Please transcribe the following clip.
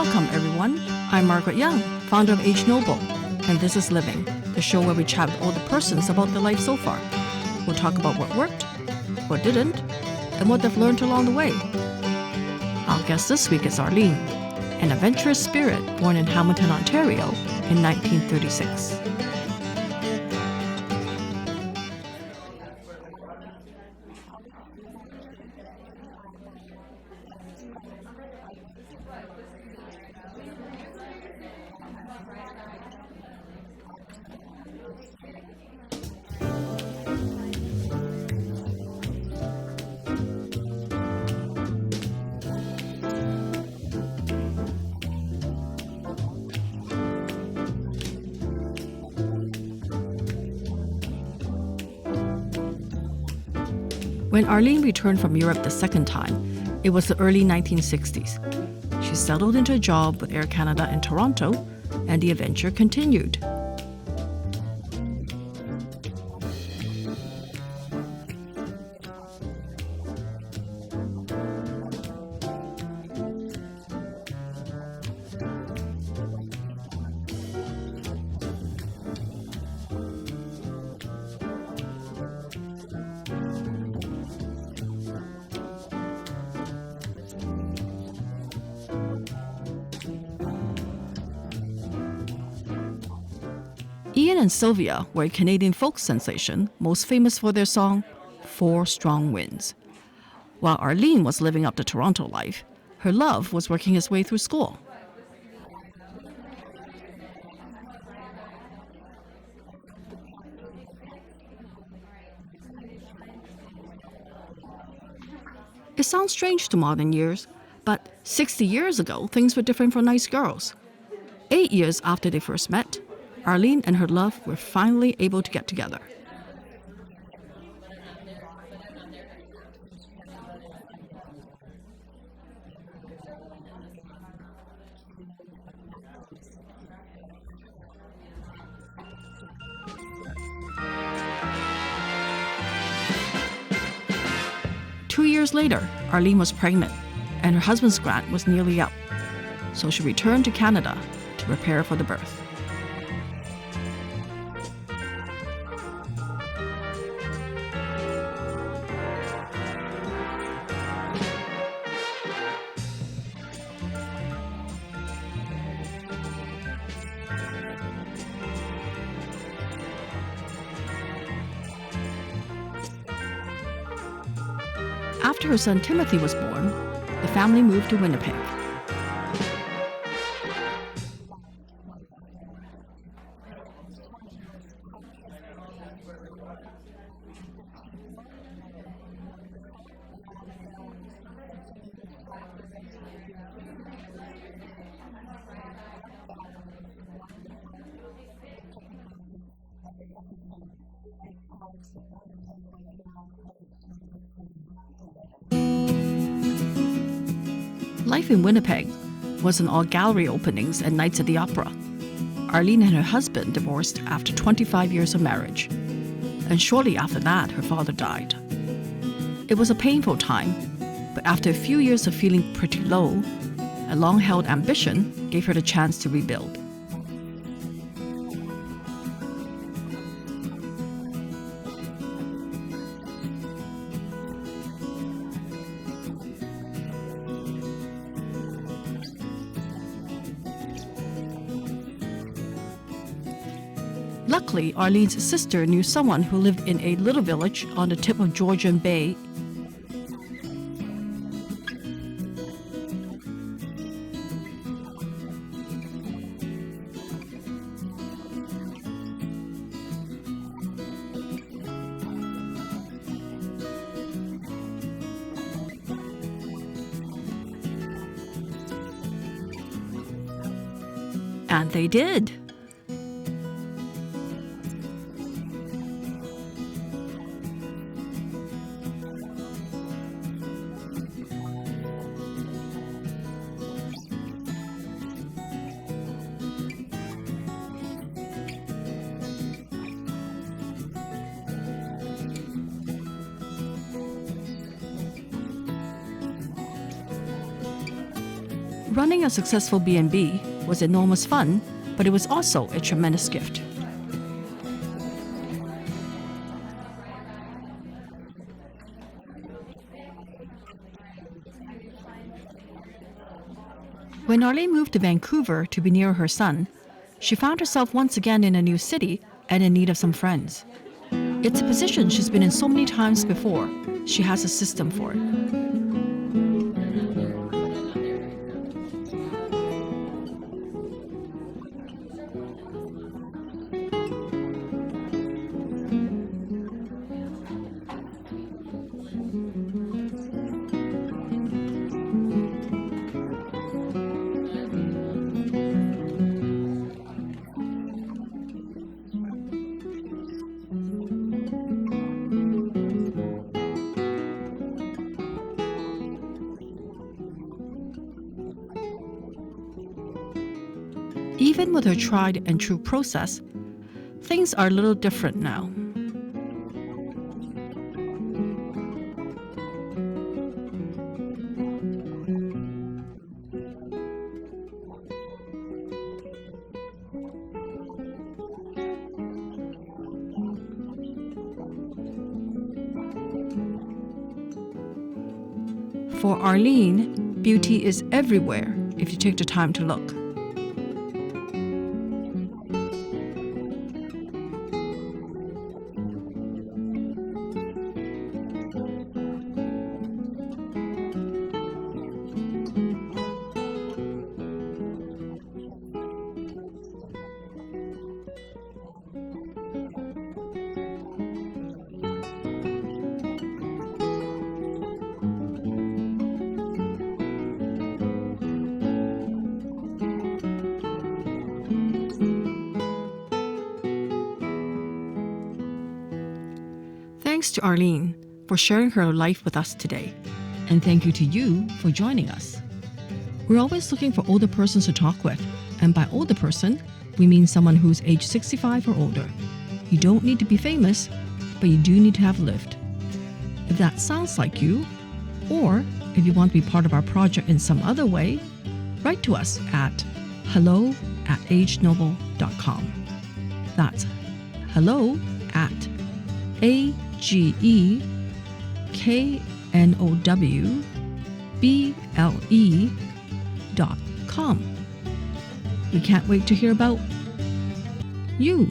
Welcome, everyone. I'm Margaret Young, founder of Age Knowble, and this is Living, the show where we chat with older persons about their life so far. We'll talk about what worked, what didn't, and what they've learned along the way. Our guest this week is Arlene, an adventurous spirit born in Hamilton, Ontario in 1936. When Arlene returned from Europe the second time, it was the early 1960s. She settled into a job with Air Canada in Toronto, and the adventure continued. Ian and Sylvia were a Canadian folk sensation, most famous for their song, Four Strong Winds. While Arlene was living up the Toronto life, her love was working his way through school. It sounds strange to modern ears, but 60 years ago, things were different for nice girls. 8 years after they first met, Arlene and her love were finally able to get together. Two years later, Arlene was pregnant, and her husband's grant was nearly up. So she returned to Canada to prepare for the birth. After her son Timothy was born, the family moved to Winnipeg. Life in Winnipeg wasn't all gallery openings and nights at the opera. Arlene and her husband divorced after 25 years of marriage, and shortly after that, her father died. It was a painful time, but after a few years of feeling pretty low, a long-held ambition gave her the chance to rebuild. Luckily, Arlene's sister knew someone who lived in a little village on the tip of Georgian Bay. And they did. Running a successful B&B was enormous fun, but it was also a tremendous gift. When Arlene moved to Vancouver to be near her son, she found herself once again in a new city and in need of some friends. It's a position she's been in so many times before. She has a system for it. Even with her tried and true process, things are a little different now. For Arlene, beauty is everywhere if you take the time to look. Thanks to Arlene for sharing her life with us today. And thank you to you for joining us. We're always looking for older persons to talk with. And by older person, we mean someone who's age 65 or older. You don't need to be famous, but you do need to have lived. If that sounds like you, or if you want to be part of our project in some other way, write to us at hello@ageknowble.com. That's hello@ageknowble.com. We can't wait to hear about you.